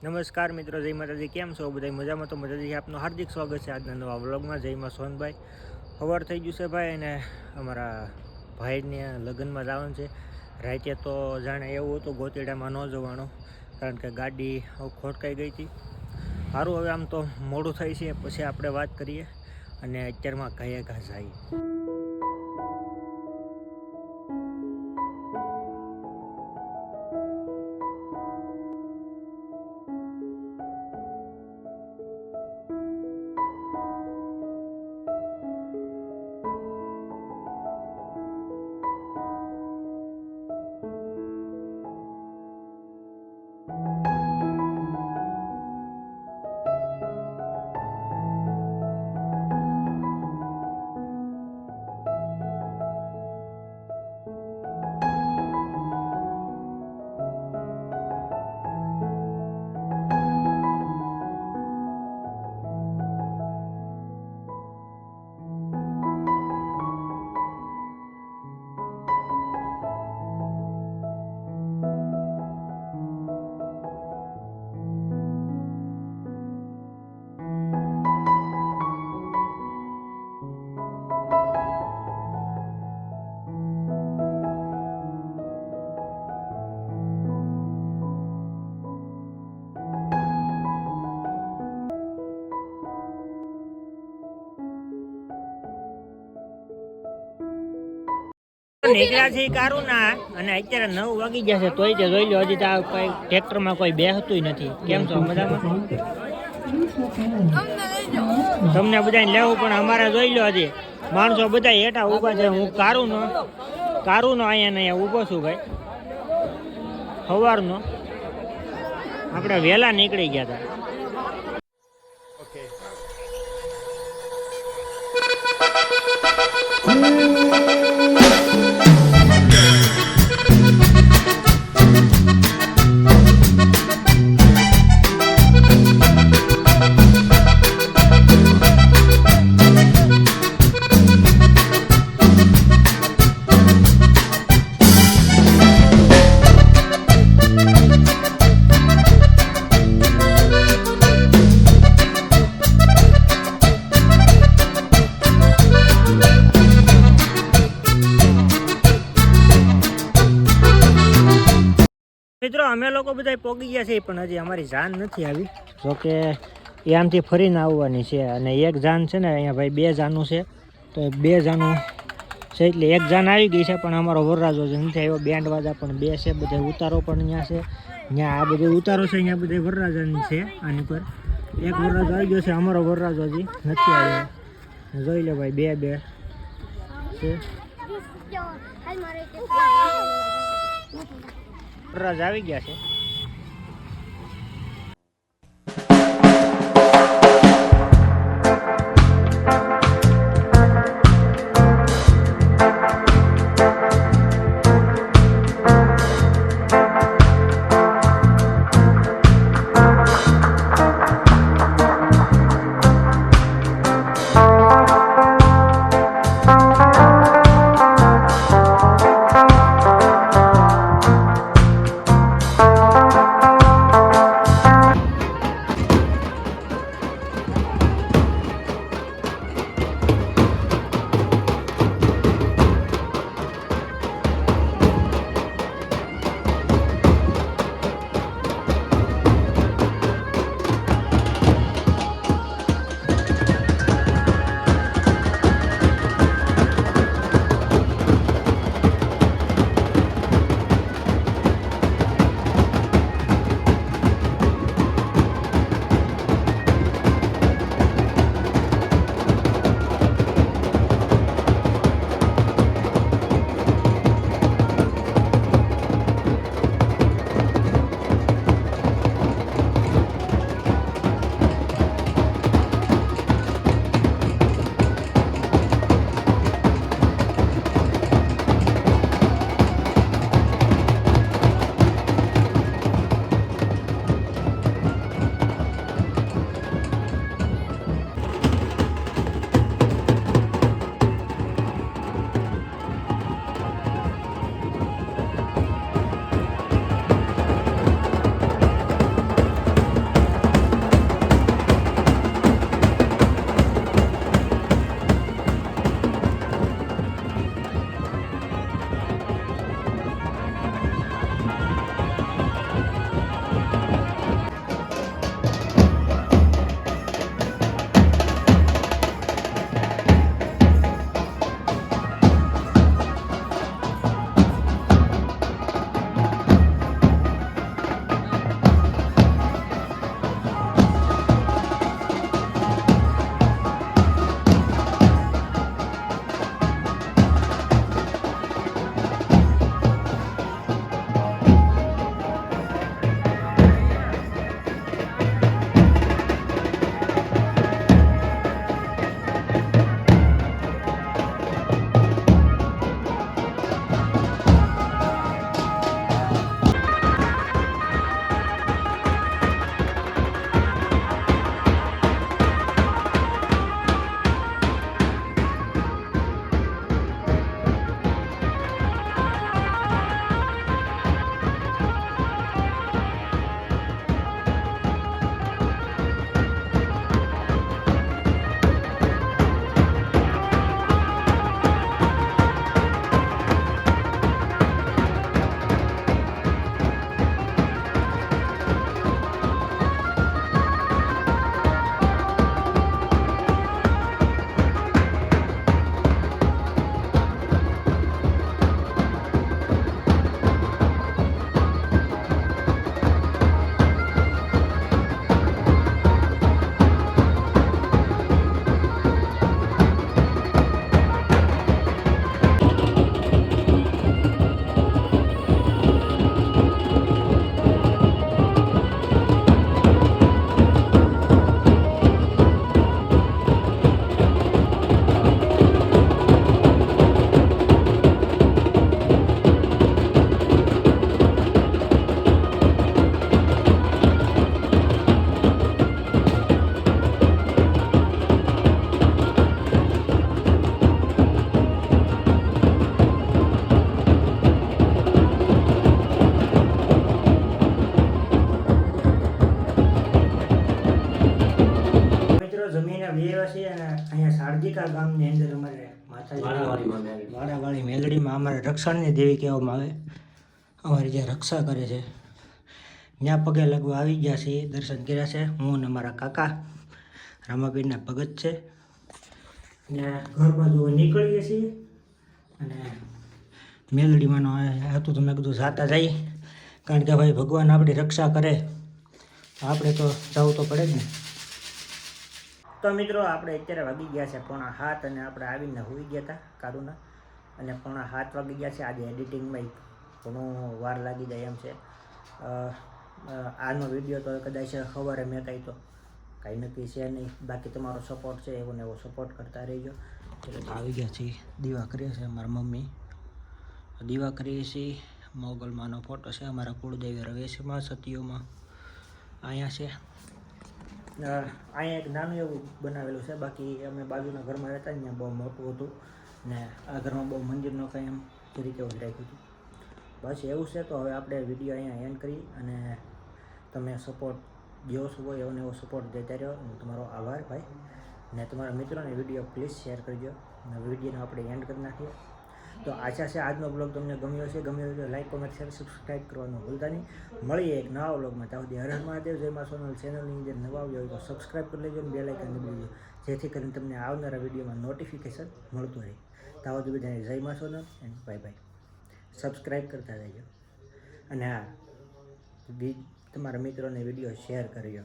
નમસ્કાર મિત્રો, જય માતાજી. કેમ છો બધા? મજામાં? તો મજાથી આપનું હાર્દિક સ્વાગત છે આજના નવા વ્લોગમાં. જયમાં સોનભાઈ. સવાર થઈ ગયું છે ભાઈ, અને અમારા ભાઈને લગ્નમાં જવાનું છે. રાતે તો જાણે એવું હતું ગોતીડામાં ન જવાનું, કારણ કે ગાડી ખોટકાઈ ગઈ હતી. સારું, હવે આમ તો મોડું થાય છે, પછી આપણે વાત કરીએ. અને અત્યારમાં કયા ઘા જઈએ. નીકળ્યા છે કારું ના, અને અત્યારે 9 વાગી ગયા છે, તોય તે જોઈ લો હજી તો કોઈ ટ્રેક્ટરમાં કોઈ બેહતું નથી. કેમ છો? મજામાં? તમને બધાને લેવું, પણ અમારે જોઈ લો હજી માણસો બધા હેઠા ઊભા છે. હું કારુનો અહીંયા ઊભો છું ભાઈ. સવારનો આપણે વહેલા નીકળી ગયા હતા. મિત્રો, અમે લોકો બધા પોગી ગયા છે, પણ હજી અમારી જાન નથી આવી. જોકે એ આમથી ફરીને આવવાની છે, અને એક જાન છે ને અહીંયા ભાઈ 2 જાનું છે, તો 2 જાનું છે એટલે એક જાન આવી ગઈ છે. પણ અમારો વરરાજો જે નથી આવ્યો. બેન્ડ વાજા પણ 2 છે, બધા ઉતારો પણ અહીંયા છે. ત્યાં આ બધે ઉતારો છે, અહીંયા બધા વરરાજાની છે. આની પર એક વરરાજો આવી ગયો છે, અમારો વરરાજો હજી નથી આવ્યો. જોઈ લો ભાઈ, 2 છે. વરરાજ આવી ગયા છે. બે વર્ષે અને અહીંયા શારદિકા ગામની અંદર અમારે માતાજી વાડાવાળી મેલડીમાં અમારે રક્ષણની દેવી કહેવામાં આવે. અમારી જે રક્ષા કરે છે ત્યાં પગે લગવા આવી ગયા છે, દર્શન કર્યા છે. હું અને મારા કાકા રામાપીરના ભગત છે ને ઘર બાજુ નીકળીએ છીએ અને મેલડીમાંનો હતું તો મેં કીધું જાતા જઈએ, કારણ કે ભાઈ ભગવાન આપણી રક્ષા કરે આપણે તો જવું તો પડે જ ને. તો મિત્રો આપણે અત્યારે વાગી ગયા છે 6:30 અને આપણે આવીને હોઈ ગયા હતા કારુના, અને 6:30 વાગી ગયા છે. આજે એડિટિંગમાં ઘણું વાર લાગી જાય એમ છે. આનો વિડીયો તો કદાચ સવારે મેં કાંઈ નક્કી છે નહીં. બાકી તમારો સપોર્ટ છે એવો ને એવો સપોર્ટ કરતા રહેજો. એટલે આવી ગયા છીએ, દીવા કરીએ છીએ. મારા મમ્મી દીવા કરીએ છીએ. મોગલમાંનો ફોટો છે અમારા કુળદેવી રવેશમાં સતીઓમાં અહીંયા છે. અહીંયા એક નાનું એવું બનાવેલું છે. બાકી અમે બાજુના ઘરમાં રહેતા ને ત્યાં બહુ મોટું હતું ને આ ઘરમાં બહુ મંદિરનો કંઈ એમ તરીકે એવું જ રાખ્યું હતું. બસ એવું છે. તો હવે આપણે વિડીયો અહીંયા એન્ડ કરી અને તમે સપોર્ટ જેવો છો એવો ને એવો સપોર્ટ દેતા રહ્યો. તમારો આભાર ભાઈ, ને તમારા મિત્રોને વિડીયો પ્લીઝ શેર કરજો. અને વિડીયોને આપણે એન્ડ કરી નાખીએ. તો આશા છે આજનો બ્લોગ તમને ગમ્યો હશે. ગમ્યો હોય તો લાઈક, કોમેન્ટ, શેર, સબસ્ક્રાઈબ કરવાનું ભૂલતા નહીં. મળીએ એક નવા બ્લોગમાં. ત્યાં સુધી હર હર મહાદેવ, જય મા સોનલ. ચેનલની અંદર નવા આવ્યો હોય તો સબસ્ક્રાઈબ કરી લેજો અને બેલ આઇકન દબાવી દેજો, જેથી કરીને તમને આવનારા વિડીયોમાં નોટિફિકેશન મળતું રહે. ત્યાં સુધી બધાને જય મા Sonal and bye bye. Subscribe કરતા રહેજો અને હા, તમારા મિત્રોને વિડીયો શેર કરજો.